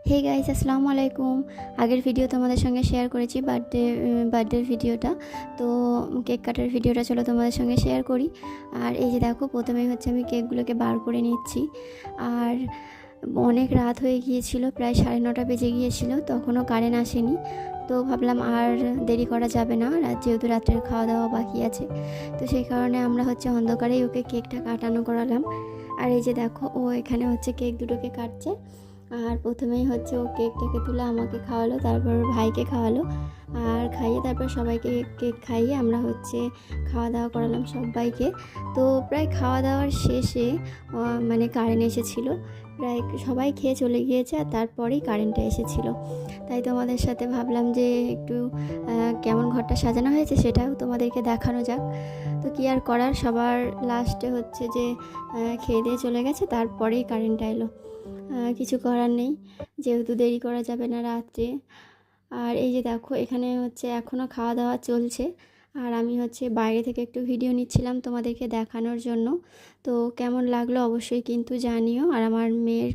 Hey guys, আসসালামু আলাইকুম। আগের ভিডিও তোমাদের সঙ্গে শেয়ার করেছি বার্থডের ভিডিওটা। তো কেক কাটার ভিডিওটা চলো তোমাদের সঙ্গে শেয়ার করি। আর এই যে দেখো, প্রথমেই হচ্ছে আমি কেকগুলোকে বার করে নিচ্ছি। আর অনেক রাত হয়ে গিয়েছিল, প্রায় 9:30 বেজে গিয়েছিল, তখনও কারেন্ট আসেনি। তো ভাবলাম আর দেরি করা যাবে না, যেহেতু রাত্রের খাওয়া দাওয়া বাকি আছে। তো সেই কারণে আমরা হচ্ছে অন্ধকারেই ওকে কেকটা কাটানো করালাম। আর এই যে দেখো, ও এখানে হচ্ছে কেক দুটোকে কাটছে। আর প্রথমেই হচ্ছে ও কেকটাকে তুলে আমাকে খাওয়ালো, তারপর ওর ভাইকে খাওয়ালো। আর খাইয়ে তারপর সবাইকে কেক খাইয়ে আমরা হচ্ছে খাওয়া দাওয়া করালাম সবাইকে। তো প্রায় খাওয়া দাওয়ার শেষে মানে কারেন্ট এসেছিলো। প্রায় সবাই খেয়ে চলে গিয়েছে, আর তারপরেই কারেন্টটা এসেছিলো। তাই তোমাদের সাথে ভাবলাম যে একটু কেমন ঘরটা সাজানো হয়েছে সেটাও তোমাদেরকে দেখানো যাক। তো কী আর করার, সবার লাস্টে হচ্ছে যে খেয়ে দিয়ে চলে গেছে, তারপরেই কারেন্টটা এলো। কিছু করার নেই, যেহেতু দেরি করা যাবে না রাত্রে। আর এই যে দেখো, এখানে হচ্ছে এখনও খাওয়া দাওয়া চলছে। আর আমি হচ্ছে বাইরে থেকে একটু ভিডিও নিচ্ছিলাম তোমাদেরকে দেখানোর জন্য। তো কেমন লাগলো অবশ্যই কিন্তু জানিও। আর আমার মেয়ের